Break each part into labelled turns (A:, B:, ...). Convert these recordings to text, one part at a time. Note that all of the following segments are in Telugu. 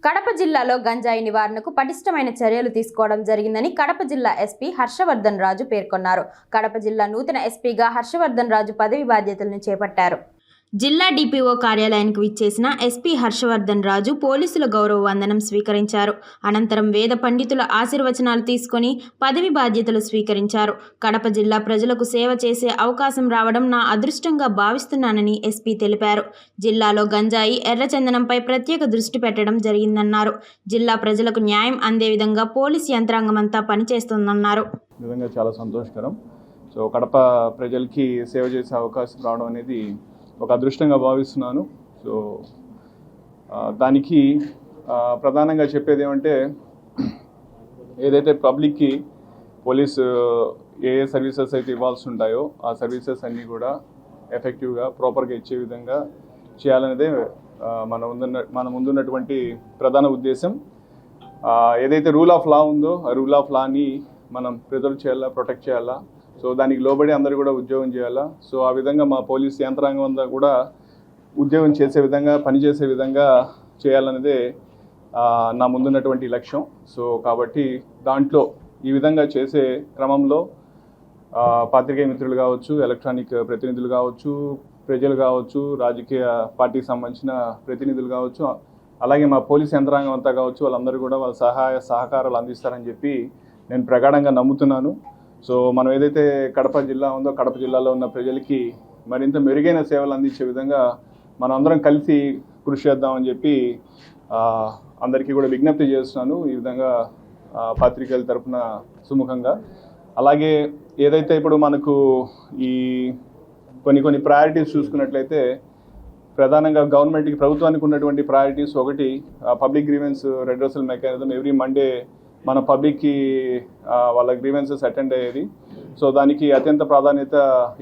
A: కడప జిల్లాలో గంజాయి నివారణకు పటిష్టమైన చర్యలు తీసుకోవడం జరిగిందని కడప జిల్లా ఎస్పీ హర్షవర్ధన్ రాజు పేర్కొన్నారు. కడప జిల్లా నూతన ఎస్పీగా హర్షవర్ధన్ రాజు పదవి బాధ్యతలను చేపట్టారు. జిల్లా డిపిఓ కార్యాలయానికి విచ్చేసిన ఎస్పీ హర్షవర్ధన్ రాజు పోలీసుల గౌరవ వందనం స్వీకరించారు. అనంతరం వేద పండితుల ఆశీర్వచనాలు తీసుకొని పదవి బాధ్యతలు స్వీకరించారు. కడప జిల్లా ప్రజలకు సేవ చేసే అవకాశం రావడం నా అదృష్టంగా భావిస్తున్నానని ఎస్పీ తెలిపారు. జిల్లాలో గంజాయి, ఎర్రచందనంపై ప్రత్యేక దృష్టి పెట్టడం జరిగిందన్నారు. జిల్లా ప్రజలకు న్యాయం అందే విధంగా పోలీస్ యంత్రాంగం అంతా పనిచేస్తోందన్నారు.
B: నిజంగా చాలా సంతోషకరం. సో కడప ప్రజలకి సేవ చేసే అవకాశం రావడం అనేది ఒక అదృష్టంగా భావిస్తున్నాను. సో దానికి ప్రధానంగా చెప్పేది ఏమంటే, ఏదైతే పబ్లిక్కి పోలీసు ఏ సర్వీసెస్ అయితే ఇవ్వాల్సి ఉంటాయో ఆ సర్వీసెస్ అన్నీ కూడా ఎఫెక్టివ్గా ప్రాపర్గా ఇచ్చే విధంగా చేయాలనేదే మన ముందున్నటువంటి ప్రధాన ఉద్దేశం. ఏదైతే రూల్ ఆఫ్ లా ఉందో ఆ రూల్ ఆఫ్ లాని మనం ప్రిజర్వ్ చేయాలా, ప్రొటెక్ట్ చేయాలా. సో దానికి లోబడి అందరూ కూడా ఉద్యోగం చేయాలా. సో ఆ విధంగా మా పోలీస్ యంత్రాంగం అంతా కూడా ఉద్యోగం చేసే విధంగా, పనిచేసే విధంగా చేయాలనేదే నా ముందున్నటువంటి లక్ష్యం. సో కాబట్టి దాంట్లో ఈ విధంగా చేసే క్రమంలో పాత్రికేయ మిత్రులు కావచ్చు, ఎలక్ట్రానిక్ ప్రతినిధులు కావచ్చు, ప్రజలు కావచ్చు, రాజకీయ పార్టీకి సంబంధించిన ప్రతినిధులు కావచ్చు, అలాగే మా పోలీస్ యంత్రాంగం అంతా కావచ్చు, వాళ్ళందరూ కూడా వాళ్ళ సహాయ సహకారాలు అందిస్తారని చెప్పి నేను ప్రగాఢంగా నమ్ముతున్నాను. సో మనం ఏదైతే కడప జిల్లా ఉందో కడప జిల్లాలో ఉన్న ప్రజలకి మరింత మెరుగైన సేవలు అందించే విధంగా మనం అందరం కలిసి కృషి చేద్దామని చెప్పి అందరికీ కూడా విజ్ఞప్తి చేస్తున్నాను. ఈ విధంగా పాత్రికేయుల తరఫున సుముఖంగా. అలాగే ఏదైతే ఇప్పుడు మనకు ఈ కొన్ని ప్రయారిటీస్ చూసుకున్నట్లయితే, ప్రధానంగా గవర్నమెంట్కి, ప్రభుత్వానికి ఉన్నటువంటి ప్రయారిటీస్ ఒకటి public grievance redressal mechanism. Every Monday మన పబ్లిక్కి వాళ్ళ గ్రీవెన్సెస్ అటెండ్ అయ్యేది. సో దానికి అత్యంత ప్రాధాన్యత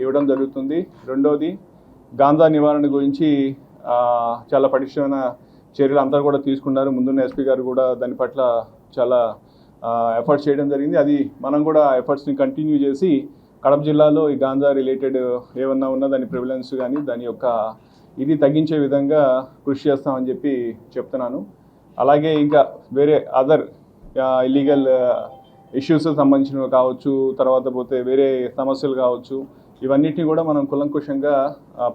B: ఇవ్వడం జరుగుతుంది. రెండోది, గాంజా నివారణ గురించి చాలా పటిష్టమైన చర్యలు అంతా కూడా తీసుకున్నారు. ముందున్న ఎస్పీ గారు కూడా దాని పట్ల చాలా ఎఫర్ట్స్ చేయడం జరిగింది. అది మనం కూడా ఎఫర్ట్స్ని కంటిన్యూ చేసి కడప జిల్లాలో ఈ గాంజా రిలేటెడ్ ఏమన్నా ఉన్నా దాని ప్రివిలెన్స్ కానీ దాని యొక్క ఇది తగ్గించే విధంగా కృషి చేస్తామని చెప్పి చెప్తున్నాను. అలాగే ఇంకా వేరే అదర్ ఇల్లీగల్ ఇష్యూస్ సంబంధించినవి కావచ్చు, తర్వాత పోతే వేరే సమస్యలు కావచ్చు, ఇవన్నిటిని కూడా మనం కులంకుషంగా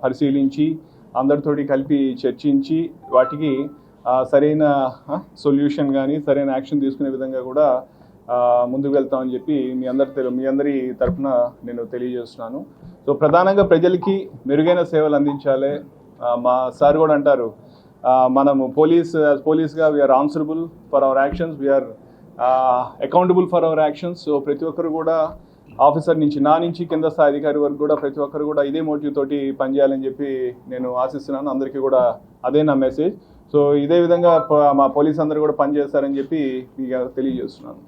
B: పరిశీలించి అందరితోటి కలిపి చర్చించి వాటికి సరైన సొల్యూషన్ కానీ సరైన యాక్షన్ తీసుకునే విధంగా కూడా ముందుకు వెళ్తామని చెప్పి మీ అందరి తరఫున నేను తెలియజేస్తున్నాను. సో ప్రధానంగా ప్రజలకి మెరుగైన సేవలు అందించాలి. మా సార్ కూడా అంటారు, మనము పోలీస్గా we're answerable for our actions, we're accountable for our actions. So ప్రతి ఒక్కరు కూడా ఆఫీసర్ నుంచి నా నుంచి కింద స్థాయి అధికారి వరకు కూడా ప్రతి ఒక్కరు కూడా ఇదే మోటివ్ తోటి పనిచేయాలని చెప్పి నేను ఆశిస్తున్నాను. అందరికీ కూడా అదే నా మెసేజ్. సో ఇదే విధంగా మా పోలీస్ అందరూ కూడా పనిచేస్తారని చెప్పి మీకు తెలియజేస్తున్నాను.